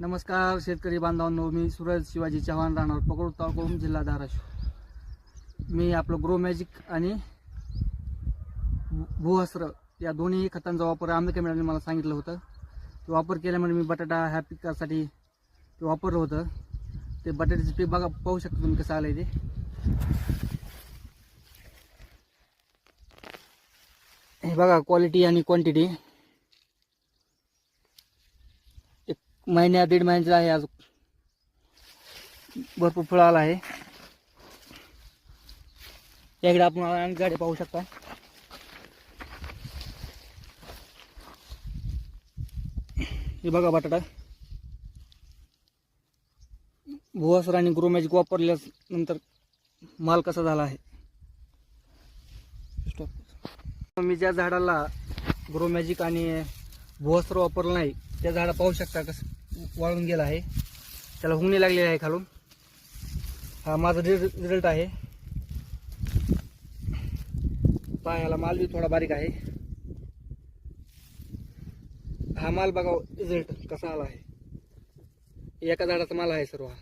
नमस्कार शेतकरी बांधवांनो, मी सूरज शिवाजी चव्हाण, राहणार पकडू तालुका, जिल्हा धाराशिव। मी आपलं ग्रो मॅजिक आणि भूहस्त्र या दोन्ही खतांचा वापर आंबे कॅमेराने मला सांगितलं होतं। ते वापर केल्यामुळे मी बटाटा ह्या पिकासाठी ते वापरलं होतं। ते बटाट्याचे पीक बघा, पाहू शकता तुम्ही कसं आलंय ते। हे बघा क्वालिटी आणि क्वांटिटी, महिन्या दीड महिन्याचा आहे, आज भरपूर फळ आला आहे। याकडे आपण आणि गाडी पाहू शकता। हे बघा बटाटा भुवासर आणि ग्रो मॅजिक वापरल्यानंतर माल कसा झाला आहे। मी ज्या झाडाला ग्रो मॅजिक आणि भुवासर वापरलं नाही त्या झाडा पाहू शकता कसं वाळून गेला आहे, त्याला हुंगणी लागलेली आहे खालून। हा माझा रिझल्ट आहे। पायाला माल बी थोडा बारीक आहे। हा माल बघा रिझल्ट कसा आला आहे। एका झाडाचा माल आहे सर्व हा।